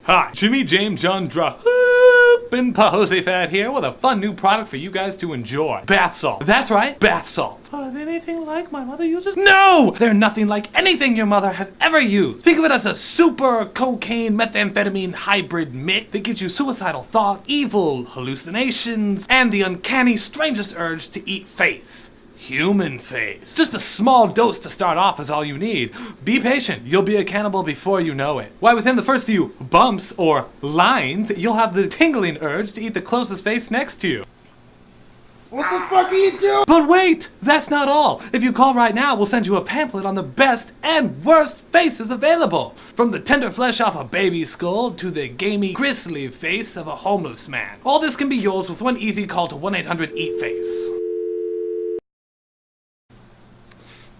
Hi, Jimmy James John and Jose Fat here with a fun new product for you guys to enjoy. Bath salts. That's right, bath salts. Are they anything like my mother uses? No! They're nothing like anything your mother has ever used. Think of it as a super cocaine methamphetamine hybrid mix that gives you suicidal thought, evil hallucinations, and the uncanny strangest urge to eat face. Human face. Just a small dose to start off is all you need. Be patient, you'll be a cannibal before you know it. Why, within the first few bumps or lines, you'll have the tingling urge to eat the closest face next to you. What the fuck are you doing? But wait, that's not all. If you call right now, we'll send you a pamphlet on the best and worst faces available. From the tender flesh off a baby's skull to the gamey, grisly face of a homeless man. All this can be yours with one easy call to 1-800-EAT-FACE.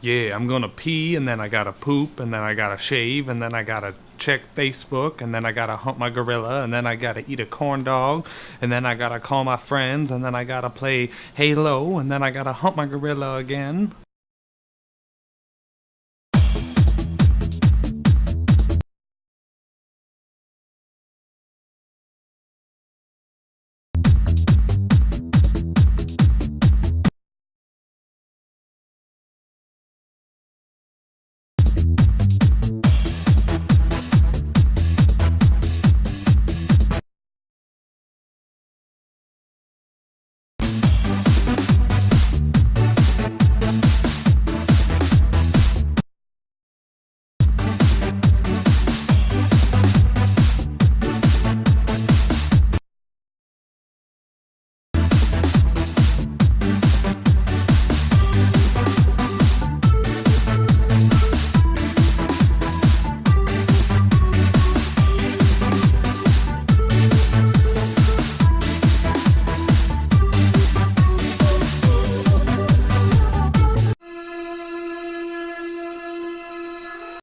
Yeah, I'm gonna pee, and then I gotta poop, and then I gotta shave, and then I gotta check Facebook, and then I gotta hump my gorilla, and then I gotta eat a corn dog, and then I gotta call my friends, and then I gotta play Halo, and then I gotta hump my gorilla again.